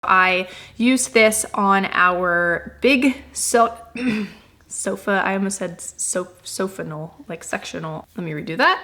I used this on our big sofa. I almost said sofanal, like sectional. Let me redo that.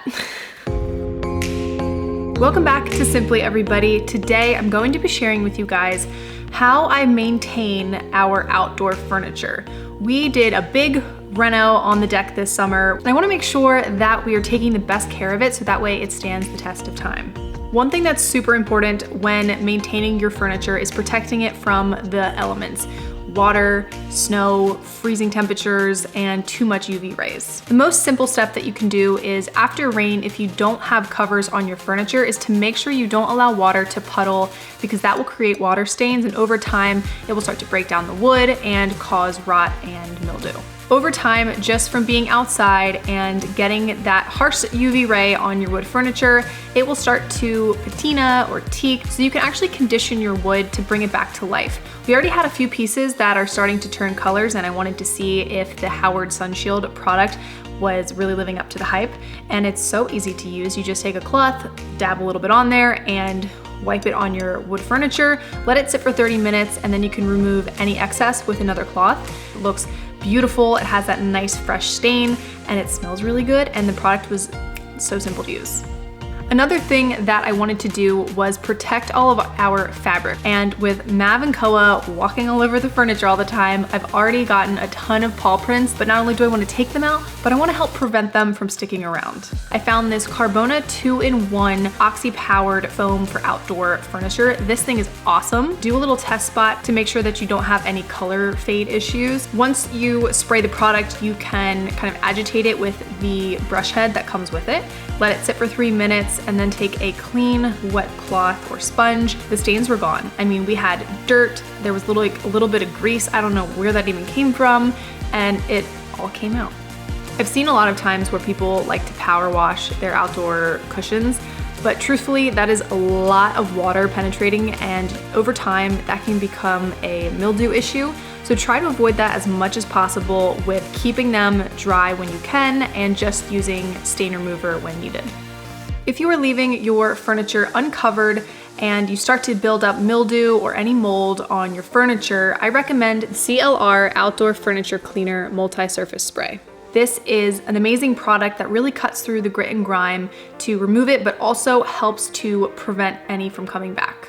Welcome back to Simply everybody. Today I'm going to be sharing with you guys how I maintain our outdoor furniture. We did a big reno on the deck this summer, and I want to make sure that we are taking the best care of it so that way it stands the test of time. One thing that's super important when maintaining your furniture is protecting it from the elements. Water, snow, freezing temperatures, and too much UV rays. The most simple step that you can do is after rain, if you don't have covers on your furniture, is to make sure you don't allow water to puddle, because that will create water stains, and over time it will start to break down the wood and cause rot and mildew. Over time, just from being outside and getting that harsh UV ray on your wood furniture, it will start to patina or teak, so you can actually condition your wood to bring it back to life. We already had a few pieces that are starting to turn colors, and I wanted to see if the Howard Sunshield product was really living up to the hype. And it's so easy to use. You just take a cloth, dab a little bit on there, and wipe it on your wood furniture, let it sit for 30 minutes, and then you can remove any excess with another cloth. It looks beautiful, it has that nice fresh stain, and it smells really good, and the product was so simple to use. Another thing that I wanted to do was protect all of our fabric. And with Mav and Koa walking all over the furniture all the time, I've already gotten a ton of paw prints, but not only do I want to take them out, but I want to help prevent them from sticking around. I found this Carbona 2-in-1 oxy-powered foam for outdoor furniture. This thing is awesome. Do a little test spot to make sure that you don't have any color fade issues. Once you spray the product, you can kind of agitate it with the brush head that comes with it. Let it sit for 3 minutes, and then take a clean wet cloth or sponge. The stains were gone. I mean, we had dirt, there was a little bit of grease, I don't know where that even came from, and it all came out. I've seen a lot of times where people like to power wash their outdoor cushions, but truthfully, that is a lot of water penetrating, and over time, that can become a mildew issue. So try to avoid that as much as possible with keeping them dry when you can and just using stain remover when needed. If you are leaving your furniture uncovered and you start to build up mildew or any mold on your furniture, I recommend CLR Outdoor Furniture Cleaner Multi-Surface Spray. This is an amazing product that really cuts through the grit and grime to remove it, but also helps to prevent any from coming back.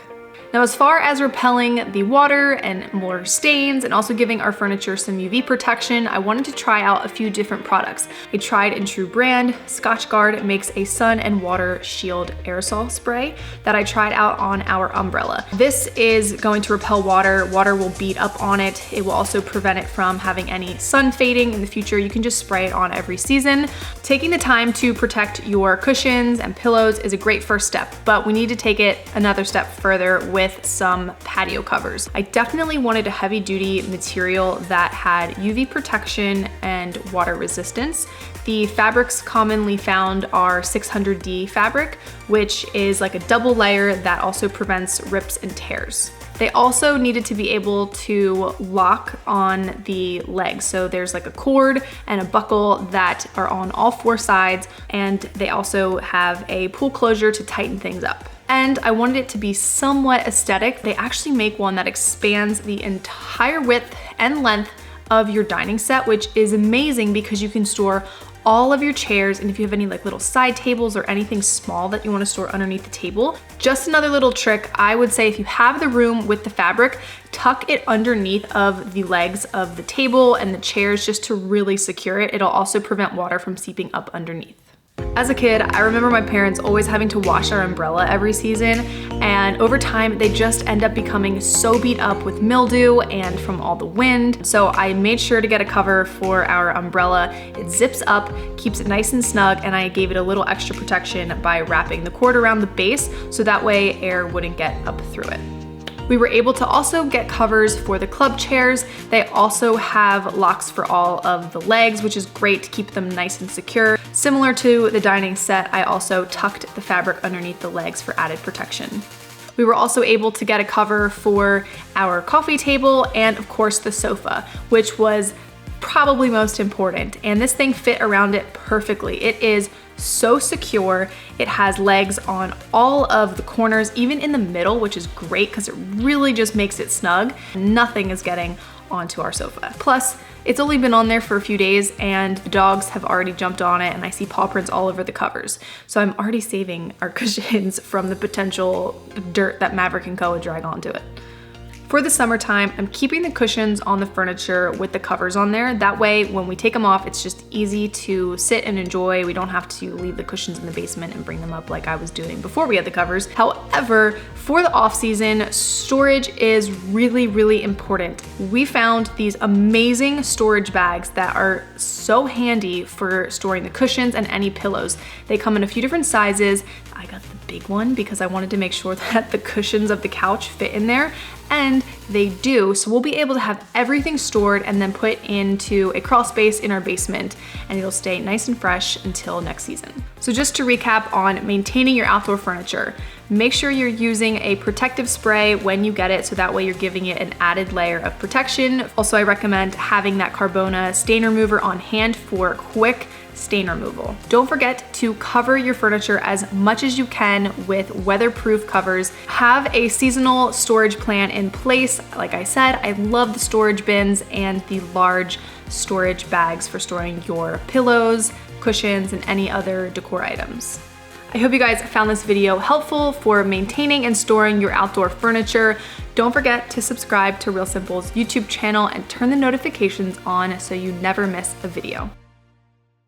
Now, as far as repelling the water and more stains and also giving our furniture some UV protection, I wanted to try out a few different products. A tried and true brand, Scotchgard, makes a sun and water shield aerosol spray that I tried out on our umbrella. This is going to repel water. Water will beat up on it. It will also prevent it from having any sun fading in the future. You can just spray it on every season. Taking the time to protect your cushions and pillows is a great first step, but we need to take it another step further with some patio covers. I definitely wanted a heavy duty material that had UV protection and water resistance. The fabrics commonly found are 600D fabric, which is like a double layer that also prevents rips and tears. They also needed to be able to lock on the legs. So there's like a cord and a buckle that are on all 4 sides, and they also have a pull closure to tighten things up. And I wanted it to be somewhat aesthetic. They actually make one that expands the entire width and length of your dining set, which is amazing because you can store all of your chairs, and if you have any like little side tables or anything small that you want to store underneath the table. Just another little trick, I would say if you have the room with the fabric, tuck it underneath of the legs of the table and the chairs just to really secure it. It'll also prevent water from seeping up underneath. As a kid, I remember my parents always having to wash our umbrella every season, and over time they just end up becoming so beat up with mildew and from all the wind. So I made sure to get a cover for our umbrella. It zips up, keeps it nice and snug, and I gave it a little extra protection by wrapping the cord around the base so that way air wouldn't get up through it. We were able to also get covers for the club chairs. They also have locks for all of the legs, which is great to keep them nice and secure. Similar to the dining set, I also tucked the fabric underneath the legs for added protection. We were also able to get a cover for our coffee table and of course the sofa, which was probably most important. And this thing fit around it perfectly. It is so secure. It has legs on all of the corners, even in the middle, which is great because it really just makes it snug. Nothing is getting onto our sofa. Plus, it's only been on there for a few days and the dogs have already jumped on it and I see paw prints all over the covers. So I'm already saving our cushions from the potential dirt that Maverick and Co would drag onto it. For the summertime, I'm keeping the cushions on the furniture with the covers on there. That way, when we take them off, it's just easy to sit and enjoy. We don't have to leave the cushions in the basement and bring them up like I was doing before we had the covers. However, for the off season, storage is really, really important. We found these amazing storage bags that are so handy for storing the cushions and any pillows. They come in a few different sizes. I got the big one because I wanted to make sure that the cushions of the couch fit in there, and they do. So we'll be able to have everything stored and then put into a crawl space in our basement, and it'll stay nice and fresh until next season. So just to recap on maintaining your outdoor furniture, make sure you're using a protective spray when you get it, so that way you're giving it an added layer of protection. Also, I recommend having that Carbona stain remover on hand for quick stain removal. Don't forget to cover your furniture as much as you can with weatherproof covers. Have a seasonal storage plan in place. Like I said, I love the storage bins and the large storage bags for storing your pillows, cushions, and any other decor items. I hope you guys found this video helpful for maintaining and storing your outdoor furniture. Don't forget to subscribe to Real Simple's YouTube channel and turn the notifications on so you never miss a video.